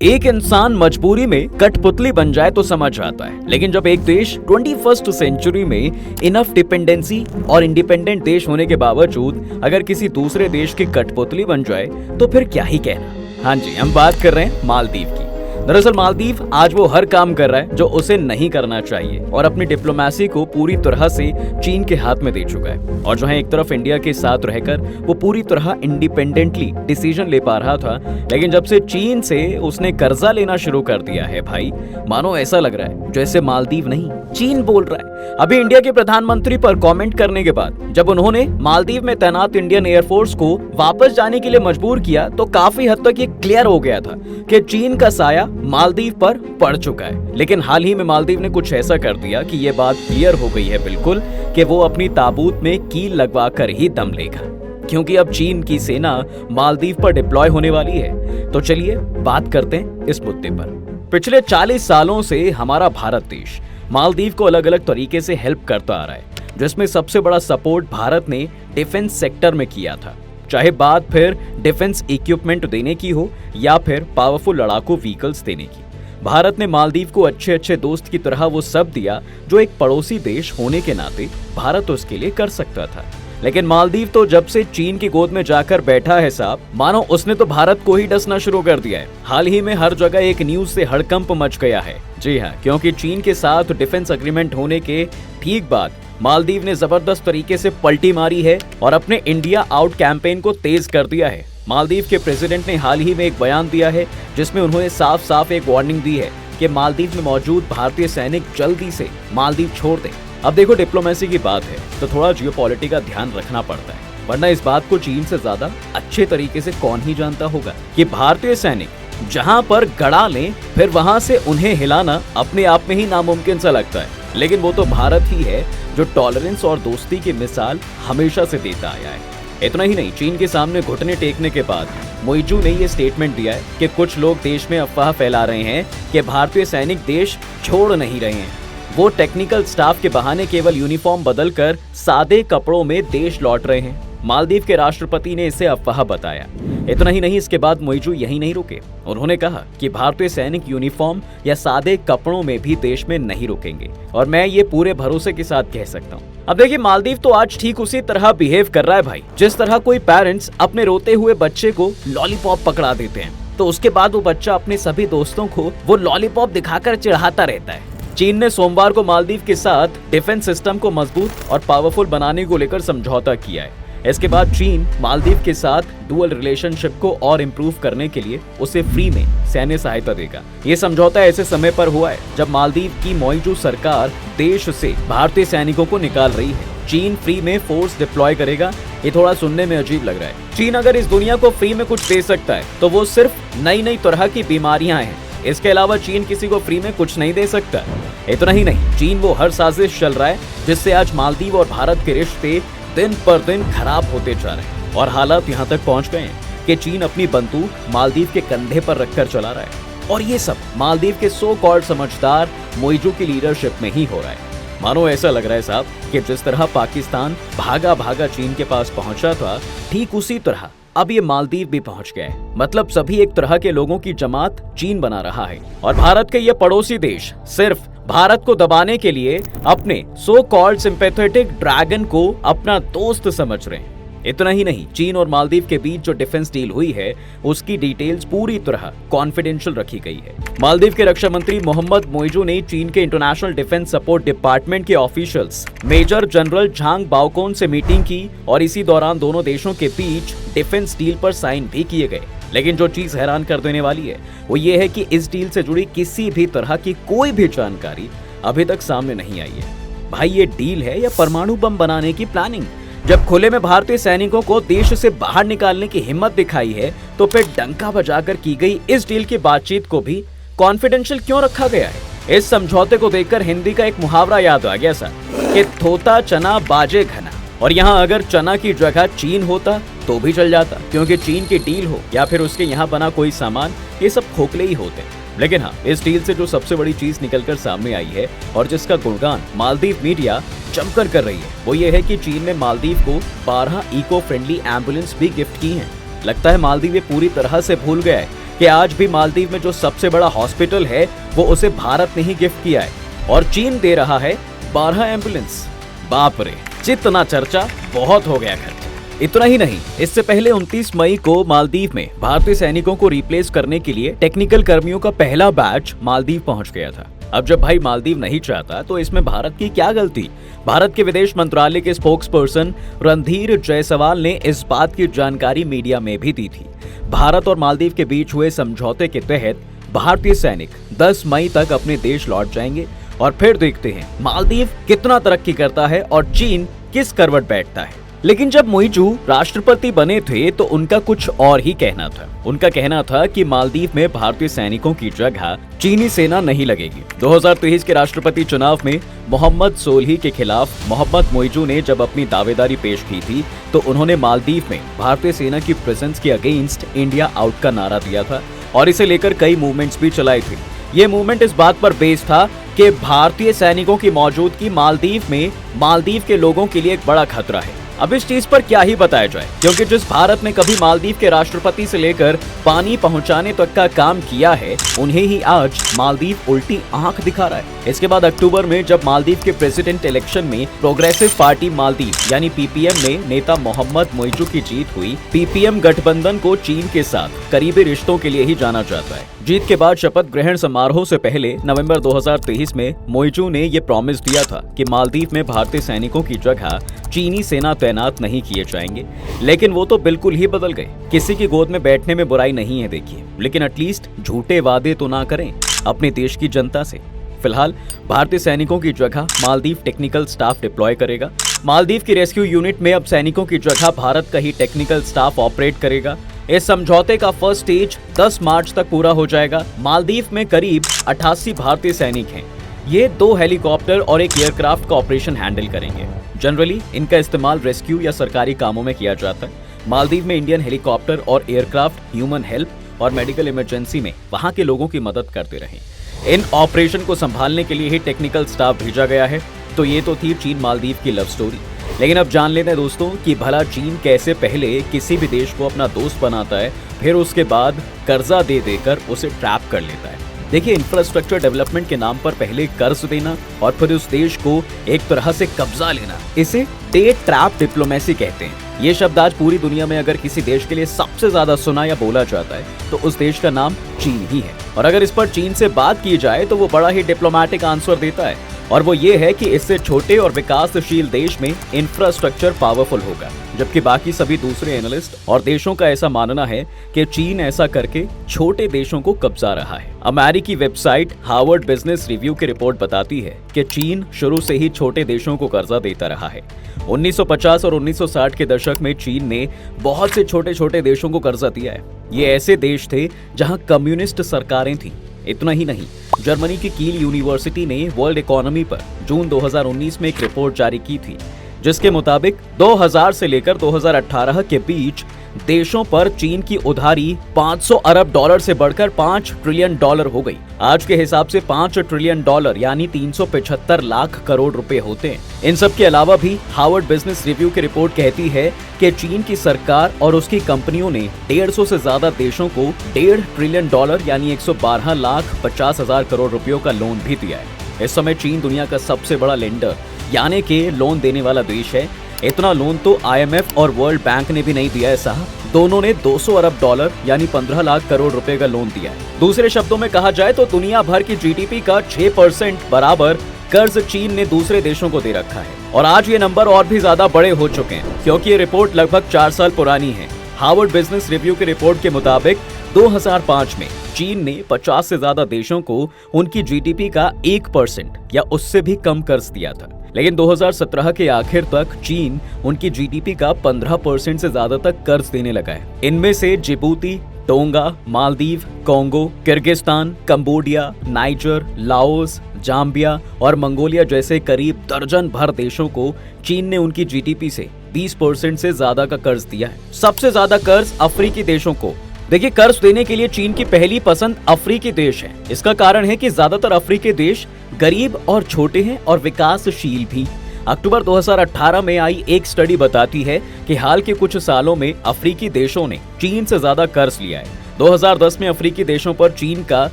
एक इंसान मजबूरी में कठपुतली बन जाए तो समझ आता है, लेकिन जब एक देश 21st सेंचुरी में इनफ डिपेंडेंसी और इंडिपेंडेंट देश होने के बावजूद अगर किसी दूसरे देश की कठपुतली बन जाए तो फिर क्या ही कहना। हाँ जी, हम बात कर रहे हैं मालदीव की। दरअसल मालदीव आज वो हर काम कर रहा है जो उसे नहीं करना चाहिए और अपनी डिप्लोमेसी को पूरी तरह से चीन के हाथ में दे चुका है। और जो है एक तरफ इंडिया के साथ रहकर वो पूरी तरह इंडिपेंडेंटली डिसीजन ले पा रहा था, लेकिन जब से चीन से उसने कर्जा लेना शुरू कर दिया है भाई, मानो ऐसा लग रहा है जैसे मालदीव नहीं चीन बोल रहा है। अभी इंडिया के प्रधानमंत्री पर कमेंट करने के बाद जब उन्होंने मालदीव में तैनात इंडियन एयरफोर्स को वापस जाने के लिए मजबूर किया तो काफी हद तक ये क्लियर हो गया था कि चीन का साया मालदीव पर पड़ चुका है। लेकिन हाल ही में मालदीव ने कुछ ऐसा कर दिया कि ये बात क्लियर हो गई है बिल्कुल कि वो अपनी ताबूत में कील लगवा कर ही दम लेगा, क्योंकि अब चीन की सेना मालदीव पर डिप्लॉय होने वाली है। तो चलिए बात करते हैं इस मुद्दे पर। पिछले 40 सालों से हमारा भारत देश मालदीव को अलग अलग तरीके से हेल्प करता आ रहा है, जिसमें सबसे बड़ा सपोर्ट भारत ने डिफेंस सेक्टर में किया था, चाहे बात फिर डिफेंस इक्विपमेंट देने की हो या फिर पावरफुल लड़ाकू व्हीकल्स देने की। भारत ने मालदीव को अच्छे अच्छे दोस्त की तरह वो सब दिया जो एक पड़ोसी देश होने के नाते भारत उसके लिए कर सकता था। लेकिन मालदीव तो जब से चीन की गोद में जाकर बैठा है साहब, मानो उसने तो भारत को ही डसना शुरू कर दिया है। हाल ही में हर जगह एक न्यूज से हड़कंप मच गया है। जी हाँ, क्योंकि चीन के साथ डिफेंस एग्रीमेंट होने के ठीक बाद मालदीव ने जबरदस्त तरीके से पलटी मारी है और अपने इंडिया आउट कैंपेन को तेज कर दिया है। मालदीव के प्रेसिडेंट ने हाल ही में एक बयान दिया है जिसमें उन्होंने साफ साफ एक वार्निंग दी है कि मालदीव में मौजूद भारतीय सैनिक जल्दी से मालदीव छोड़ दें। अब देखो, डिप्लोमेसी की बात है तो थोड़ा जियोपॉलिटिक्स का ध्यान रखना पड़ता है, वरना इस बात को चीन से ज्यादा अच्छे तरीके से कौन ही जानता होगा कि भारतीय सैनिक जहां पर गड़ा लें फिर वहां से उन्हें हिलाना अपने आप में ही नामुमकिन सा लगता है। लेकिन वो तो भारत ही है जो टॉलरेंस और दोस्ती की मिसाल हमेशा से देता आया है। इतना ही नहीं, चीन के सामने घुटने टेकने के बाद मोइजू ने ये स्टेटमेंट दिया है कि कुछ लोग देश में अफवाह फैला रहे हैं कि भारतीय सैनिक देश छोड़ नहीं रहे हैं, वो टेक्निकल स्टाफ के बहाने केवल यूनिफॉर्म बदलकर सादे कपड़ों में देश लौट रहे हैं। मालदीव के राष्ट्रपति ने इसे अफवाह बताया। इतना ही नहीं, इसके बाद मोइजू यही नहीं रुके, उन्होंने कहा कि भारतीय सैनिक यूनिफॉर्म या सादे कपड़ों में भी देश में नहीं रुकेंगे, और मैं ये पूरे भरोसे के साथ कह सकता हूँ। अब देखिए, मालदीव तो आज ठीक उसी तरह बिहेव कर रहा है भाई, जिस तरह कोई पेरेंट्स अपने रोते हुए बच्चे को लॉलीपॉप पकड़ा देते हैं तो उसके बाद वो बच्चा अपने सभी दोस्तों को वो लॉलीपॉप दिखाकर चिढ़ाता रहता है। चीन ने सोमवार को मालदीव के साथ डिफेंस सिस्टम को मजबूत और पावरफुल बनाने को लेकर समझौता किया है। इसके बाद चीन मालदीव के साथ डुअल रिलेशनशिप को और इम्प्रूव करने के लिए उसे फ्री में सैन्य सहायता देगा। ये समझौता ऐसे समय पर हुआ है जब मालदीव की मोइजू सरकार देश से भारतीय सैनिकों को निकाल रही है। चीन फ्री में फोर्स डिप्लॉय करेगा, ये थोड़ा सुनने में अजीब लग रहा है। चीन अगर इस दुनिया को फ्री में कुछ दे सकता है तो वो सिर्फ नई नई तरह की बीमारियां हैं। इसके अलावा चीन किसी को फ्री में कुछ नहीं दे सकता। इतना ही नहीं, चीन वो हर साजिश चल रहा है जिससे आज मालदीव और भारत के रिश्ते दिन पर दिन खराब होते जा रहे हैं और हालात यहाँ तक पहुँच गए हैं कि चीन अपनी बंदूक मालदीव के कंधे पर रखकर चला रहा है। और ये सब मालदीव के सो कॉल्ड समझदार मोइजू की लीडरशिप में ही हो रहा है। मानो ऐसा लग रहा है साहब कि जिस तरह पाकिस्तान भागा भागा चीन के पास पहुंचा था, ठीक उसी तरह अब ये मालदीव भी पहुंच गए। मतलब सभी एक तरह के लोगों की जमात चीन बना रहा है और भारत के ये पड़ोसी देश सिर्फ भारत को दबाने के लिए अपने सो कॉल्ड सिंपैथेटिक ड्रैगन को अपना दोस्त समझ रहे हैं। इतना ही नहीं, चीन और मालदीव के बीच जो डिफेंस डील हुई है उसकी डिटेल्स पूरी तरह कॉन्फिडेंशियल रखी गई है। मालदीव के रक्षा मंत्री मोहम्मद मोइजू ने चीन के इंटरनेशनल डिफेंस सपोर्ट डिपार्टमेंट के ऑफिशियल्स मेजर जनरल झांग बाओकोन से मीटिंग की और इसी दौरान दोनों देशों के बीच डिफेंस डील पर साइन भी किए गए। लेकिन जो चीज हैरान कर देने वाली है वो ये है कि इस डील से जुड़ी किसी भी तरह की कोई भी जानकारी अभी तक सामने नहीं आई है। भाई, ये डील है या परमाणु बम बनाने की प्लानिंग? जब खुले में भारतीय सैनिकों को देश से बाहर निकालने की हिम्मत दिखाई है तो फिर डंका बजाकर की गई इस डील की बातचीत को भी कॉन्फिडेंशियल क्यों रखा गया है? इस समझौते को देखकर हिंदी का एक मुहावरा याद आ गया सर कि थोता चना बाजे घना। और यहाँ अगर चना की जगह चीन होता तो भी चल जाता, क्योंकि चीन की डील हो या फिर उसके यहाँ बना कोई सामान, ये सब खोखले ही होते। लेकिन हाँ, इस डील से जो सबसे बड़ी चीज निकलकर सामने आई है और जिसका गुणगान मालदीव मीडिया जमकर कर रही है वो ये है कि चीन ने मालदीव को 12 इको फ्रेंडली एम्बुलेंस भी गिफ्ट की हैं। लगता है मालदीव ये पूरी तरह से भूल गया है कि आज भी मालदीव में जो सबसे बड़ा हॉस्पिटल है वो उसे भारत ने ही गिफ्ट किया है और चीन दे रहा है 12 एम्बुलेंस। बाप रे, जितना चर्चा बहुत हो गया खर्चा। इतना ही नहीं, इससे पहले 29 मई को मालदीव में भारतीय सैनिकों को रिप्लेस करने के लिए टेक्निकल कर्मियों का पहला बैच मालदीव पहुंच गया था। अब जब भाई मालदीव नहीं चाहता तो इसमें भारत की क्या गलती? भारत के विदेश मंत्रालय के स्पोक्स पर्सन रणधीर जायसवाल ने इस बात की जानकारी मीडिया में भी दी थी। भारत और मालदीव के बीच हुए समझौते के तहत भारतीय सैनिक 10 मई तक अपने देश लौट जाएंगे और फिर देखते हैं मालदीव कितना तरक्की करता है और चीन किस करवट बैठता है। लेकिन जब मोइजू राष्ट्रपति बने थे तो उनका कुछ और ही कहना था। उनका कहना था कि मालदीव में भारतीय सैनिकों की जगह चीनी सेना नहीं लगेगी। 2023 के राष्ट्रपति चुनाव में मोहम्मद सोल्ही के खिलाफ मोहम्मद मोइजू ने जब अपनी दावेदारी पेश की थी तो उन्होंने मालदीव में भारतीय सेना की प्रेजेंस के अगेंस्ट इंडिया आउट का नारा दिया था और इसे लेकर कई मूवमेंट्स भी चलाए थे। ये मूवमेंट इस बात पर बेस्ड था कि भारतीय सैनिकों की मौजूदगी मालदीव के लोगों के लिए एक बड़ा खतरा है। अब इस चीज पर क्या ही बताया जाए, क्योंकि जिस भारत ने कभी मालदीव के राष्ट्रपति से लेकर पानी पहुंचाने तक का काम किया है, उन्हें ही आज मालदीव उल्टी आंख दिखा रहा है। इसके बाद अक्टूबर में जब मालदीव के प्रेसिडेंट इलेक्शन में प्रोग्रेसिव पार्टी मालदीव यानी पीपीएम में नेता मोहम्मद मोइजू की जीत हुई। पीपीएम गठबंधन को चीन के साथ करीबी रिश्तों के लिए ही जाना जाता है। जीत के बाद शपथ ग्रहण समारोह से पहले नवंबर 2023 में मोइजू ने ये प्रॉमिस दिया था कि मालदीव में भारतीय सैनिकों की जगह चीनी सेना तैनात नहीं किए जाएंगे, लेकिन वो तो बिल्कुल ही बदल गए। किसी की गोद में बैठने में बुराई नहीं है देखिए, लेकिन एटलीस्ट झूठे वादे तो ना करें अपने देश की जनता से। फिलहाल भारतीय सैनिकों की जगह मालदीव टेक्निकल स्टाफ डिप्लॉय करेगा। मालदीव की रेस्क्यू यूनिट में अब सैनिकों की जगह भारत का ही टेक्निकल स्टाफ ऑपरेट करेगा। इस समझौते का फर्स्ट स्टेज 10 मार्च तक पूरा हो जाएगा। मालदीव में करीब 88 भारतीय सैनिक हैं। ये 2 हेलीकॉप्टर और एक एयरक्राफ्ट का ऑपरेशन हैंडल करेंगे। जनरली इनका इस्तेमाल रेस्क्यू या सरकारी कामों में किया जाता है। मालदीव में इंडियन हेलीकॉप्टर और एयरक्राफ्ट ह्यूमन हेल्प और मेडिकल इमरजेंसी में वहां के लोगों की मदद करते रहे। इन ऑपरेशन को संभालने के लिए ही टेक्निकल स्टाफ भेजा गया है। तो ये तो थी चीन मालदीव की लव स्टोरी। लेकिन अब जान लेते हैं दोस्तों कि भला चीन कैसे पहले किसी भी देश को अपना दोस्त बनाता है, फिर उसके बाद कर्जा दे देकर उसे ट्रैप कर लेता है। देखिए, इंफ्रास्ट्रक्चर डेवलपमेंट के नाम पर पहले कर्ज देना और फिर उस देश को एक तरह से कब्जा लेना, इसे डे ट्रैप डिप्लोमेसी कहते हैं। ये शब्द आज पूरी दुनिया में अगर किसी देश के लिए सबसे ज्यादा सुना या बोला जाता है तो उस देश का नाम चीन ही है। और अगर इस पर चीन से बात की जाए तो वो बड़ा ही डिप्लोमेटिक आंसर देता है, और वो ये है कि इससे छोटे और विकासशील देश में इंफ्रास्ट्रक्चर पावरफुल होगा। जबकि बाकी सभी दूसरे एनालिस्ट और देशों का ऐसा मानना है कि चीन ऐसा करके छोटे देशों को कब्जा रहा है। अमेरिकी वेबसाइट हार्वर्ड बिजनेस रिव्यू की रिपोर्ट बताती है कि चीन शुरू से ही छोटे देशों को कर्जा देता रहा है। 1950 और 1960 के दशक में चीन ने बहुत से छोटे छोटे देशों को कर्जा दिया है। ये ऐसे देश थे जहां कम्युनिस्ट सरकारें थीं। इतना ही नहीं, जर्मनी की कील यूनिवर्सिटी ने वर्ल्ड इकोनॉमी पर जून 2019 में एक रिपोर्ट जारी की थी, जिसके मुताबिक 2000 से लेकर 2018 के बीच देशों पर चीन की उधारी 500 अरब डॉलर से बढ़कर 5 ट्रिलियन डॉलर हो गई। आज के हिसाब से 5 ट्रिलियन डॉलर यानी 375 लाख करोड़ रुपए होते हैं। इन सब के अलावा भी हार्वर्ड बिजनेस रिव्यू की रिपोर्ट कहती है कि चीन की सरकार और उसकी कंपनियों ने 150 से ज्यादा देशों को 1.5 ट्रिलियन डॉलर यानी 112 लाख 50 हजार करोड़ रुपयों का लोन भी दिया है। इस समय चीन दुनिया का सबसे बड़ा लेंडर यानी कि लोन देने वाला देश है। इतना लोन तो IMF और वर्ल्ड बैंक ने भी नहीं दिया है साहब। दोनों ने 200 अरब डॉलर यानी 15 लाख करोड़ रुपए का लोन दिया है। दूसरे शब्दों में कहा जाए तो दुनिया भर की GDP का 6% बराबर कर्ज चीन ने दूसरे देशों को दे रखा है। और आज ये नंबर और भी ज्यादा बड़े हो चुके हैं, क्योंकि ये रिपोर्ट लगभग 4 साल पुरानी है। हार्वर्ड बिजनेस रिव्यू की रिपोर्ट के मुताबिक 2005 में चीन ने 50 से ज्यादा देशों को उनकी GDP का 1% या उससे भी कम कर्ज दिया था। लेकिन 2017 के आखिर तक चीन उनकी GDP का 15% से ज्यादा तक कर्ज देने लगा है। इनमें से Djibouti, tonga, Maldives, Congo, Kyrgyzstan, Cambodia, niger, Laos, Zambia और मंगोलिया जैसे करीब दर्जन भर देशों को चीन ने उनकी GDP से 20% से ज्यादा का कर्ज दिया है। सबसे ज्यादा कर्ज अफ्रीकी देशों को। देखिए, कर्ज देने के लिए चीन की पहली पसंद अफ्रीकी देश है। इसका कारण है कि ज्यादातर अफ्रीकी देश गरीब और छोटे हैं और विकासशील भी। अक्टूबर 2018 में आई एक स्टडी बताती है कि हाल के कुछ सालों में अफ्रीकी देशों ने चीन से ज्यादा कर्ज लिया है। 2010 में अफ्रीकी देशों पर चीन का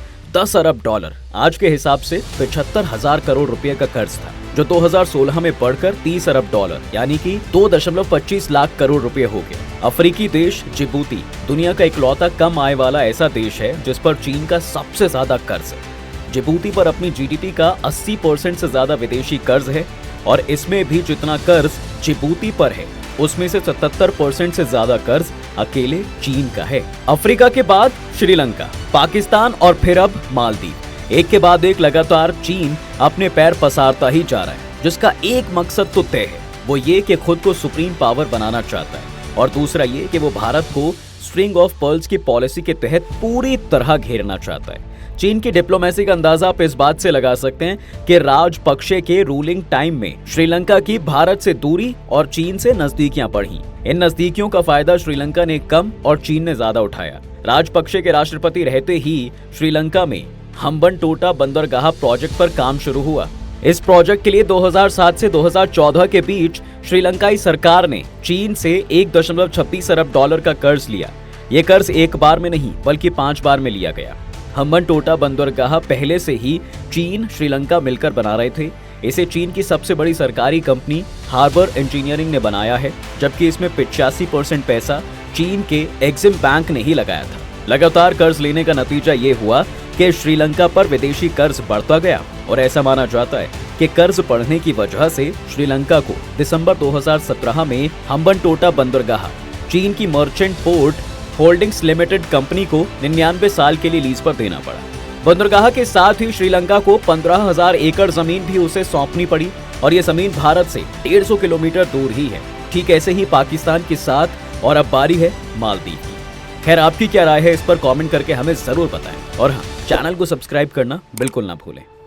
10 अरब डॉलर, आज के हिसाब से 75,000 करोड़ रुपए का कर्ज था, जो 2016 में बढ़कर 30 अरब डॉलर यानी कि 2.25 लाख करोड़ रुपए हो गए। अफ्रीकी देश जिबूती दुनिया का इकलौता कम आय वाला ऐसा देश है जिस पर चीन का सबसे ज्यादा कर्ज है। जिबूती पर अपनी जीडीपी का 80% से ज्यादा विदेशी कर्ज है और इसमें भी जितना कर्ज जिबूती पर है उसमें से 77% से ज्यादा कर्ज अकेले चीन का है। अफ्रीका के बाद श्रीलंका, पाकिस्तान और फिर अब मालदीव। एक के बाद एक लगातार चीन अपने पैर पसारता ही जा रहा है, जिसका एक मकसद तो तय है, वो ये कि खुद को सुप्रीम पावर बनाना चाहता है और दूसरा ये कि वो भारत को स्ट्रिंग ऑफ पर्ल्स की पॉलिसी के तहत पूरी तरह घेरना चाहता है। चीन की डिप्लोमेसी का अंदाजा आप इस बात से लगा सकते हैं कि राजपक्षे के रूलिंग टाइम में श्रीलंका की भारत से दूरी और चीन से नजदीकियां बढ़ी। इन नजदीकियों का फायदा श्रीलंका ने कम और चीन ने ज्यादा उठाया। राजपक्षे के राष्ट्रपति रहते ही श्रीलंका में हम्बनटोटा बंदरगाह प्रोजेक्ट पर काम शुरू हुआ। इस प्रोजेक्ट के लिए 2007 से 2014 के बीच श्रीलंकाई सरकार ने चीन से 1.26 अरब डॉलर का कर्ज लिया। ये कर्ज एक बार में नहीं बल्कि 5 बार में लिया गया। हम्बनटोटा बंदरगाह पहले से ही चीन श्रीलंका मिलकर बना रहे थे। इसे चीन की सबसे बड़ी सरकारी कंपनी हार्बर इंजीनियरिंग ने बनाया है, जबकि इसमें 85% पैसा चीन के एक्सिम बैंक ने ही लगाया था। लगातार कर्ज लेने का नतीजा ये हुआ कि श्रीलंका पर विदेशी कर्ज बढ़ता गया और ऐसा माना जाता है कि कर्ज बढ़ने की वजह से श्रीलंका को दिसंबर 2017 में हम्बनटोटा बंदरगाह चीन की merchant port holdings limited company को 99 साल के लिए लीज पर देना पड़ा। बंदरगाह के साथ ही श्रीलंका को 15,000 एकड़ जमीन भी उसे सौंपनी पड़ी और ये जमीन भारत से 150 किलोमीटर दूर ही है, ठीक ऐसे ही पाकिस्तान के साथ। और अब बारी है मालदीव की। खैर, आपकी क्या राय है इस पर कमेंट करके हमें जरूर बताएं और हाँ, चैनल को सब्सक्राइब करना बिल्कुल ना भूलें।